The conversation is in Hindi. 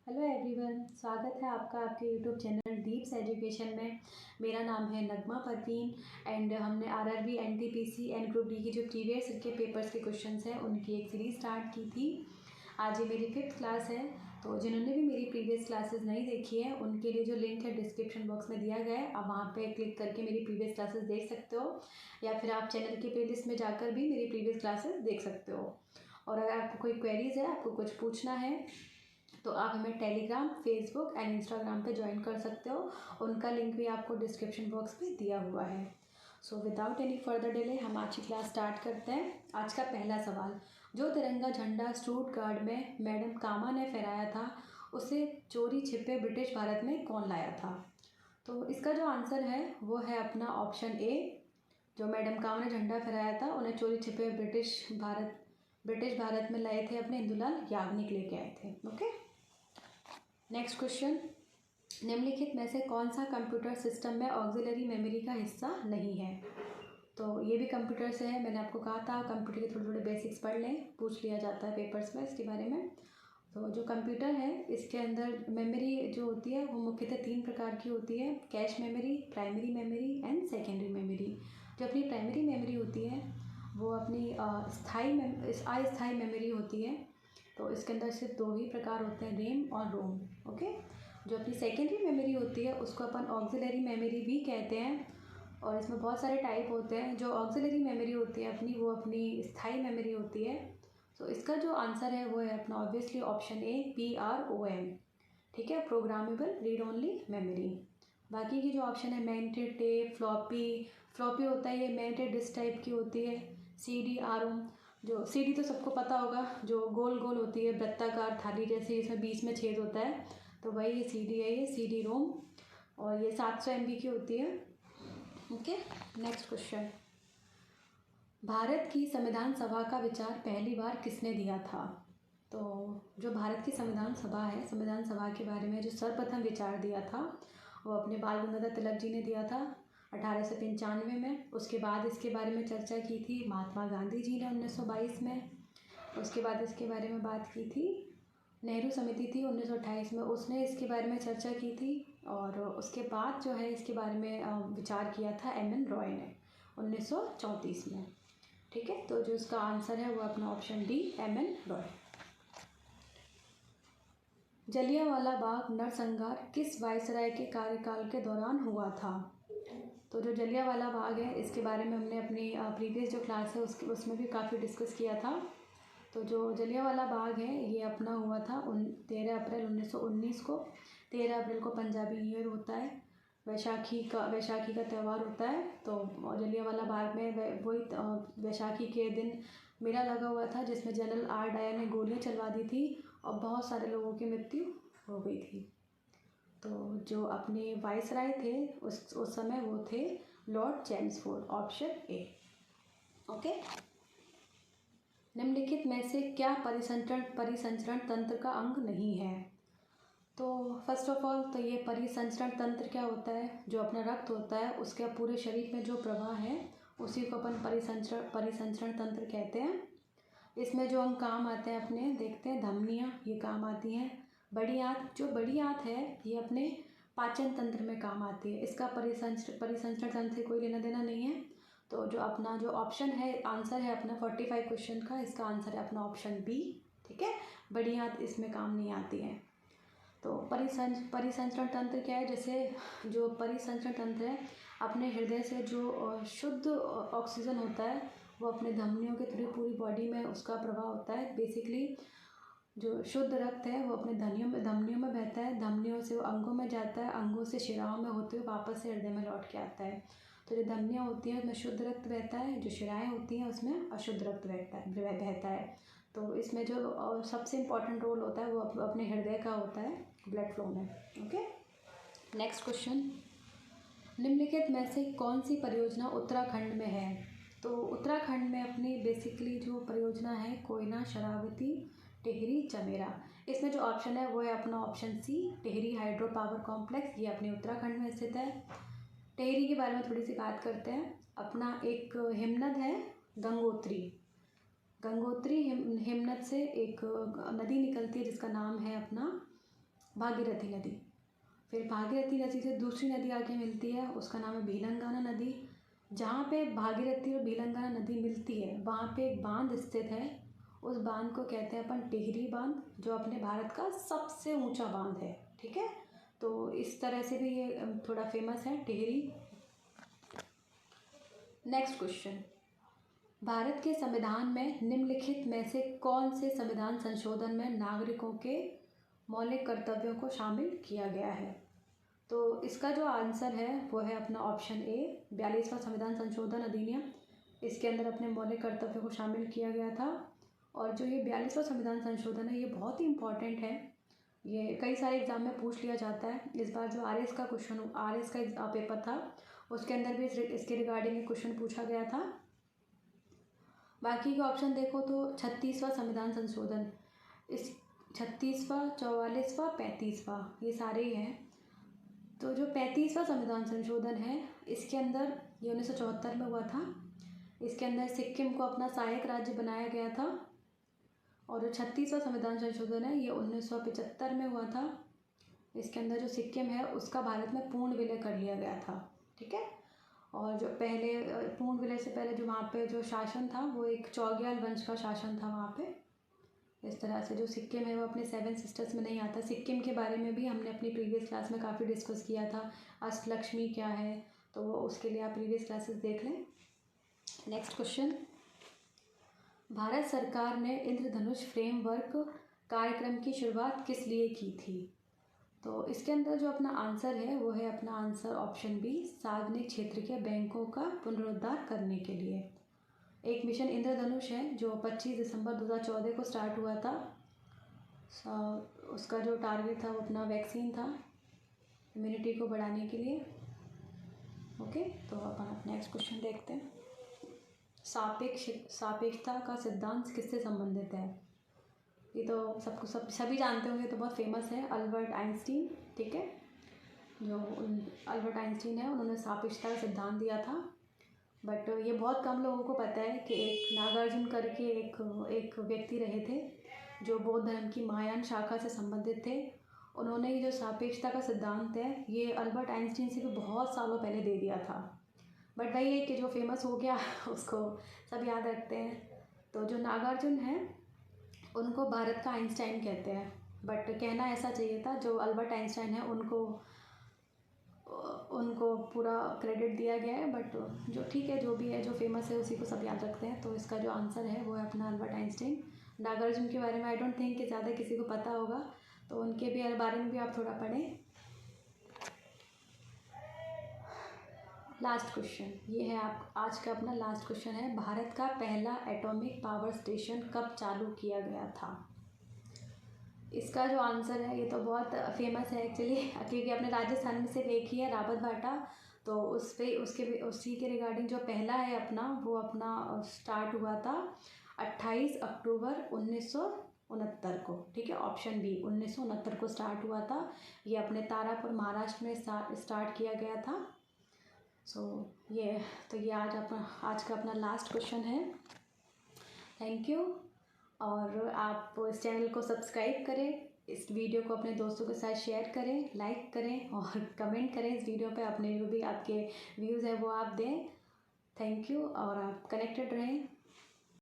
हेलो एवरीवन, स्वागत है आपका आपके यूट्यूब चैनल डीप्स एजुकेशन में। मेरा नाम है नगमा परवीन एंड हमने RRB, NTPC and group D की जो प्रीवियस के पेपर्स के क्वेश्चंस हैं उनकी एक सीरीज़ स्टार्ट की थी। आज ये मेरी 5th क्लास है, तो जिन्होंने भी मेरी प्रीवियस क्लासेस नहीं देखी है उनके लिए जो लिंक है डिस्क्रिप्शन बॉक्स में दिया गया है, आप वहाँ पे क्लिक करके मेरी प्रीवियस क्लासेस देख सकते हो, या फिर आप चैनल के प्लेलिस्ट में जाकर भी मेरी प्रीवियस क्लासेस देख सकते हो। और अगर आपको कोई क्वेरीज़ है, आपको कुछ पूछना है, तो आप हमें टेलीग्राम, फेसबुक एंड इंस्टाग्राम पे ज्वाइन कर सकते हो। उनका लिंक भी आपको डिस्क्रिप्शन बॉक्स में दिया हुआ है। So without any further delay हम आज की क्लास स्टार्ट करते हैं। आज का पहला सवाल, जो तिरंगा झंडा स्टूटगार्ट में मैडम कामा ने फहराया था, उसे चोरी छिपे ब्रिटिश भारत में कौन लाया था? तो इसका जो आंसर है वो है अपना ऑप्शन ए। जो मैडम कामा ने झंडा फहराया था उन्हें चोरी छिपे ब्रिटिश भारत में लाए थे, अपने इंदुलाल याग्निक लेके आए थे। ओके, नेक्स्ट क्वेश्चन, निम्नलिखित में से कौन सा कंप्यूटर सिस्टम में ऑक्सिलरी मेमोरी का हिस्सा नहीं है? तो ये भी कंप्यूटर से है, मैंने आपको कहा था कंप्यूटर के थोड़े थोड़े बेसिक्स पढ़ लें, पूछ लिया जाता है पेपर्स में इसके बारे में। तो जो कंप्यूटर है इसके अंदर मेमोरी जो होती है वो मुख्यतः 3 प्रकार की होती है, cache memory, primary memory and secondary memory. जो अपनी प्राइमरी मेमोरी होती है वो अपनी अस्थायी मेमोरी होती है। तो इसके अंदर सिर्फ 2 ही प्रकार होते हैं, रैम और रोम। ओके, जो अपनी सेकेंडरी मेमोरी होती है उसको अपन ऑक्सिलरी मेमोरी भी कहते हैं, और इसमें बहुत सारे टाइप होते हैं। जो ऑक्सिलरी मेमोरी होती है अपनी, वो अपनी स्थायी मेमोरी होती है। तो इसका जो आंसर है वो है अपना ऑब्वियसली ऑप्शन ए, PROM। ठीक है, प्रोग्रामेबल रीड ओनली मेमोरी। बाकी की जो ऑप्शन है मैग्नेटिक टेप, फ्लॉपी होता है, ये मैग्नेटिक डिस्क टाइप की होती है। CD ROM, जो CD तो सबको पता होगा, जो गोल गोल होती है, वृत्ताकार थाली जैसी, इसमें बीच में छेद होता है, तो वही ये CD है, ये CD ROM, और ये 700 MB की होती है। ओके, नेक्स्ट क्वेश्चन, भारत की संविधान सभा का विचार पहली बार किसने दिया था? तो जो भारत की संविधान सभा है, संविधान सभा के बारे में जो सर्वप्रथम विचार दिया था वो अपने बाल गंगाधर तिलक जी ने दिया था 1895 में। उसके बाद इसके बारे में चर्चा की थी महात्मा गांधी जी ने 1922 में। उसके बाद इसके बारे में बात की थी नेहरू समिति थी 1928 में, उसने इसके बारे में चर्चा की थी। और उसके बाद जो है इसके बारे में विचार किया था MN रॉय ने 1934 में। ठीक है, तो जो इसका आंसर है वो अपना option D, MN Roy. Jallianwala Bagh नरसंहार किस वायसराय के कार्यकाल के दौरान हुआ था? तो जो जलियांवाला बाग है इसके बारे में हमने अपनी प्रीवियस जो क्लास है उसमें भी काफ़ी डिस्कस किया था। तो जो जलियांवाला बाग है ये अपना हुआ था 13 अप्रैल 1919 को। 13 अप्रैल को पंजाबी न्यू ईयर होता है, वैशाखी का त्यौहार होता है। तो जलियांवाला बाग में वही वैशाखी के दिन मेला लगा हुआ था, जिसमें जनरल R डायर ने गोलियां चलवा दी थी और बहुत सारे लोगों की मृत्यु हो गई थी। तो जो अपने वाइसराय थे उस समय वो थे Lord Chelmsford, option A. Okay, निम्नलिखित में से क्या परिसंचरण तंत्र का अंग नहीं है? तो फर्स्ट ऑफ ऑल तो ये परिसंचरण तंत्र क्या होता है? जो अपना रक्त होता है उसके पूरे शरीर में जो प्रवाह है उसी को अपन परिसंचरण तंत्र कहते हैं। इसमें जो अंग काम आते हैं अपने देखते हैं, धमनियाँ ये काम आती हैं। बड़ी आंत है ये अपने पाचन तंत्र में काम आती है। इसका परिसंचरण तंत्र से कोई लेना देना नहीं है। तो जो अपना जो ऑप्शन है, आंसर है अपना 45 क्वेश्चन का, इसका आंसर है अपना ऑप्शन बी। ठीक है, बड़ी आंत इसमें काम नहीं आती है। तो परिसंचरण तंत्र क्या है? जैसे जो परिसंचरण तंत्र है अपने हृदय से जो शुद्ध ऑक्सीजन होता है वो अपने धमनियों के थ्रू पूरी बॉडी में उसका प्रवाह होता है। बेसिकली जो शुद्ध रक्त है वो अपने धमनियों में बहता है, धमनियों से वो अंगों में जाता है, अंगों से शिराओं में होते हुए वापस से हृदय में लौट के आता है। तो जो धमनियाँ होती हैं उसमें शुद्ध रक्त बहता है, जो शिराएँ होती हैं उसमें अशुद्ध रक्त बहता है। तो इसमें जो सबसे इम्पॉर्टेंट रोल होता है वो अपने हृदय का होता है ब्लड फ्लो में। ओके, नेक्स्ट क्वेश्चन, निम्नलिखित में से कौन सी परियोजना उत्तराखंड में है? तो उत्तराखंड में अपनी बेसिकली जो परियोजना है कोयना, शरावती, टिहरी, चमेरा। इसमें जो ऑप्शन है वो है अपना option C, Tehri hydro power complex, ये अपने उत्तराखंड में स्थित है। टिहरी के बारे में थोड़ी सी बात करते हैं। अपना एक हिमनद है गंगोत्री हिमनद से एक नदी निकलती है जिसका नाम है अपना भागीरथी नदी। फिर भागीरथी नदी से दूसरी नदी आगे मिलती है, उसका नाम है भीलंगाना नदी। जहाँ पे भागीरथी और भीलंगाना नदी मिलती है वहाँ पे एक बांध स्थित है, उस बांध को कहते हैं अपन टिहरी बांध, जो अपने भारत का सबसे ऊंचा बांध है। ठीक है, तो इस तरह से भी ये थोड़ा फेमस है टिहरी। नेक्स्ट क्वेश्चन, भारत के संविधान में निम्नलिखित में से कौन से संविधान संशोधन में नागरिकों के मौलिक कर्तव्यों को शामिल किया गया है? तो इसका जो आंसर है वो है अपना ऑप्शन ए, 42वां संविधान संशोधन अधिनियम। इसके अंदर अपने मौलिक कर्तव्यों को शामिल किया गया था। और जो ये 42वां संविधान संशोधन है ये बहुत ही इम्पॉर्टेंट है, ये कई सारे एग्जाम में पूछ लिया जाता है। इस बार जो आरएस का पेपर था उसके अंदर भी इसके रिगार्डिंग क्वेश्चन पूछा गया था। बाकी के ऑप्शन देखो तो 36वां संविधान संशोधन, इस 36वां, 44वां, 35वां ये सारे ही हैं। तो जो 35वां संविधान संशोधन है इसके अंदर ये 1974 में हुआ था। इसके अंदर सिक्किम को अपना सहायक राज्य बनाया गया था। और जो 36वां संविधान संशोधन है ये 1975 में हुआ था। इसके अंदर जो सिक्किम है उसका भारत में पूर्ण विलय कर लिया गया था। ठीक है, और जो पहले पूर्ण विलय से पहले जो वहाँ पे जो शासन था वो एक चौग्याल वंश का शासन था वहाँ पे। इस तरह से जो सिक्किम है वो अपने 7 सिस्टर्स में नहीं आता। सिक्किम के बारे में भी हमने अपनी प्रीवियस क्लास में काफ़ी डिस्कस किया था, अष्टलक्ष्मी क्या है, तो वो उसके लिए आप प्रीवियस क्लासेस देख लें। नेक्स्ट क्वेश्चन, भारत सरकार ने इंद्रधनुष फ्रेमवर्क कार्यक्रम की शुरुआत किस लिए की थी? तो इसके अंदर जो अपना आंसर है वो है अपना आंसर ऑप्शन बी, सार्वजनिक क्षेत्र के बैंकों का पुनरुद्धार करने के लिए। एक मिशन इंद्रधनुष है जो 25 दिसंबर 2014 को स्टार्ट हुआ था। उसका जो टारगेट था वो अपना वैक्सीन था, इम्यूनिटी को बढ़ाने के लिए। ओके, तो अपन नेक्स्ट क्वेश्चन देखते हैं। सापेक्षता का सिद्धांत किससे संबंधित है? ये तो सभी जानते होंगे, तो बहुत फेमस है, अल्बर्ट आइंस्टीन। ठीक है, जो अल्बर्ट आइंस्टीन है उन्होंने सापेक्षता का सिद्धांत दिया था। बट ये बहुत कम लोगों को पता है कि एक नागार्जुन करके एक व्यक्ति रहे थे जो बौद्ध धर्म की महायान शाखा से संबंधित थे। उन्होंने ये जो सापेक्षता का सिद्धांत है ये अल्बर्ट आइंस्टीन से भी बहुत सालों पहले दे दिया था। बट वही है कि जो फेमस हो गया उसको सब याद रखते हैं। तो जो नागार्जुन है उनको भारत का आइंस्टाइन कहते हैं, बट कहना ऐसा चाहिए था, जो अल्बर्ट आइंस्टाइन है उनको पूरा क्रेडिट दिया गया है। बट जो ठीक है, जो भी है, जो फेमस है उसी को सब याद रखते हैं। तो इसका जो आंसर है वो है अपना अल्बर्ट आइंस्टाइन। नागार्जुन के बारे में आई डोंट थिंक कि ज़्यादा किसी को पता होगा, तो उनके भी बारे में भी आप थोड़ा पढ़ें। लास्ट क्वेश्चन ये है, आप आज का अपना लास्ट क्वेश्चन है, भारत का पहला एटॉमिक पावर स्टेशन कब चालू किया गया था? इसका जो आंसर है ये तो बहुत फेमस है एक्चुअली, क्योंकि अपने राजस्थान में सिर्फ एक ही है, रावत भाटा। तो उसी के रिगार्डिंग जो पहला है अपना वो अपना स्टार्ट हुआ था 28 अक्टूबर 1969 को। ठीक है, ऑप्शन बी 1969 को स्टार्ट हुआ था। ये अपने तारापुर महाराष्ट्र में स्टार्ट किया गया था। ये आज का अपना लास्ट क्वेश्चन है। Thank you. और आप इस चैनल को सब्सक्राइब करें, इस वीडियो को अपने दोस्तों के साथ शेयर करें, लाइक करें और कमेंट करें इस वीडियो पे। अपने जो भी आपके व्यूज़ हैं वो आप दें। थैंक यू, और आप कनेक्टेड रहें।